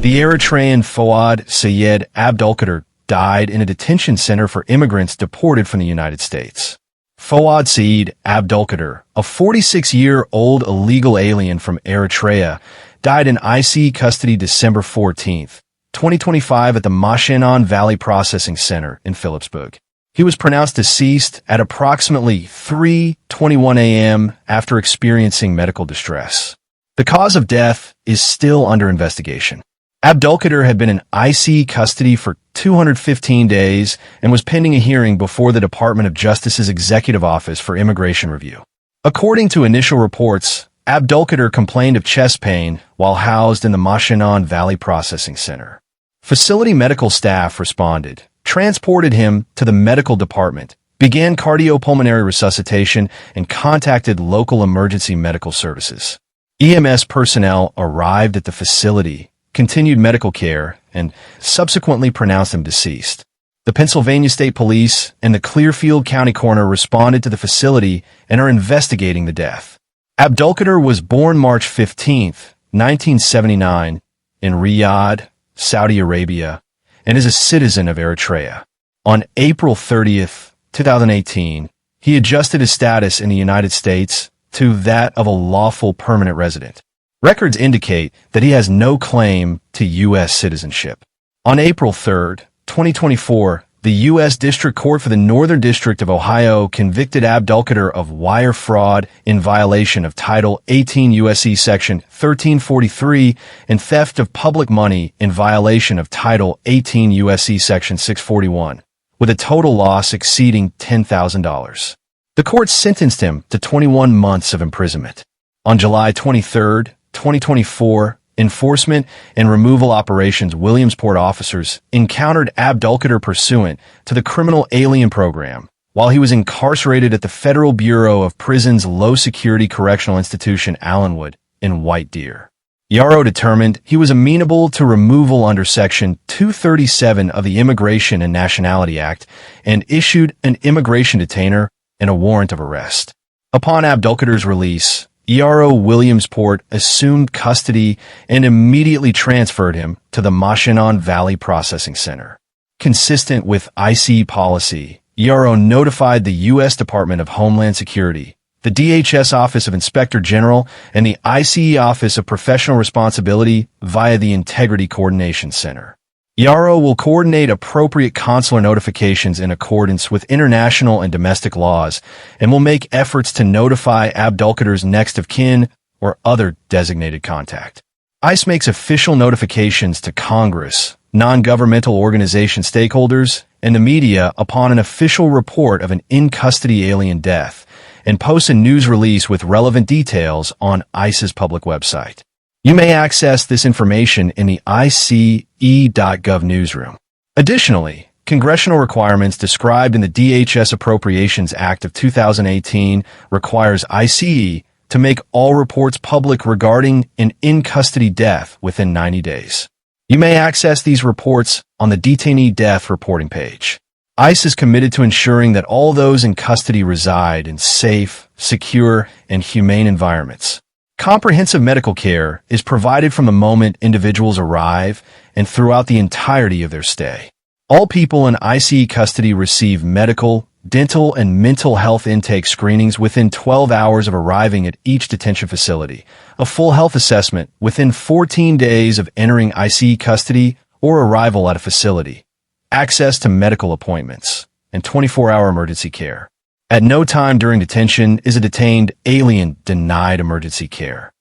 The Eritrean Fouad Sayed Abdulkadir died in a detention center for immigrants deported from the United States. Fouad Sayed Abdulkadir, a 46-year-old illegal alien from Eritrea, died in IC custody December 14, 2025 at the Moshannon Valley Processing Center in Philipsburg. He was pronounced deceased at approximately 3:21 a.m. after experiencing medical distress. The cause of death is still under investigation. Abdulkadir had been in IC custody for 215 days and was pending a hearing before the Department of Justice's Executive Office for Immigration Review. According to initial reports, Abdulkadir complained of chest pain while housed in the Moshannon Valley Processing Center. Facility medical staff responded, transported him to the medical department, began cardiopulmonary resuscitation, and contacted local emergency medical services. EMS personnel arrived at the facility, continued medical care, and subsequently pronounced him deceased. The Pennsylvania State Police and the Clearfield County Coroner responded to the facility and are investigating the death. Abdulkadir was born March 15, 1979, in Riyadh, Saudi Arabia, and is a citizen of Eritrea. On April 30, 2018, he adjusted his status in the United States to that of a lawful permanent resident. Records indicate that he has no claim to U.S. citizenship. On April 3, 2024, the U.S. District Court for the Northern District of Ohio convicted Abdulkadir of wire fraud in violation of Title 18 U.S.C. Section 1343 and theft of public money in violation of Title 18 U.S.C. Section 641, with a total loss exceeding $10,000. The court sentenced him to 21 months of imprisonment. On July 23, 2024, Enforcement and Removal Operations Williamsport officers encountered Abdulkadir pursuant to the Criminal Alien Program while he was incarcerated at the Federal Bureau of Prisons Low-Security Correctional Institution Allenwood in White Deer. Yarrow determined he was amenable to removal under Section 237 of the Immigration and Nationality Act and issued an immigration detainer and a warrant of arrest. Upon Abdulkadir's release, Yarrow Williamsport assumed custody and immediately transferred him to the Moshannon Valley Processing Center. Consistent with IC policy, Yarrow notified the U.S. Department of Homeland Security, the DHS Office of Inspector General, and the ICE Office of Professional Responsibility via the Integrity Coordination Center. Yarrow will coordinate appropriate consular notifications in accordance with international and domestic laws and will make efforts to notify Abdulkadir's next of kin or other designated contact. ICE makes official notifications to Congress, non-governmental organization stakeholders, and the media upon an official report of an in-custody alien death and posts a news release with relevant details on ICE's public website. You may access this information in the ICE.gov newsroom. Additionally, congressional requirements described in the DHS Appropriations Act of 2018 requires ICE to make all reports public regarding an in-custody death within 90 days. You may access these reports on the detainee death reporting page. ICE is committed to ensuring that all those in custody reside in safe, secure, and humane environments. Comprehensive medical care is provided from the moment individuals arrive and throughout the entirety of their stay. All people in ICE custody receive medical, dental, and mental health intake screenings within 12 hours of arriving at each detention facility, a full health assessment within 14 days of entering ICE custody or arrival at a facility, access to medical appointments, and 24-hour emergency care. At no time during detention is a detained alien denied emergency care.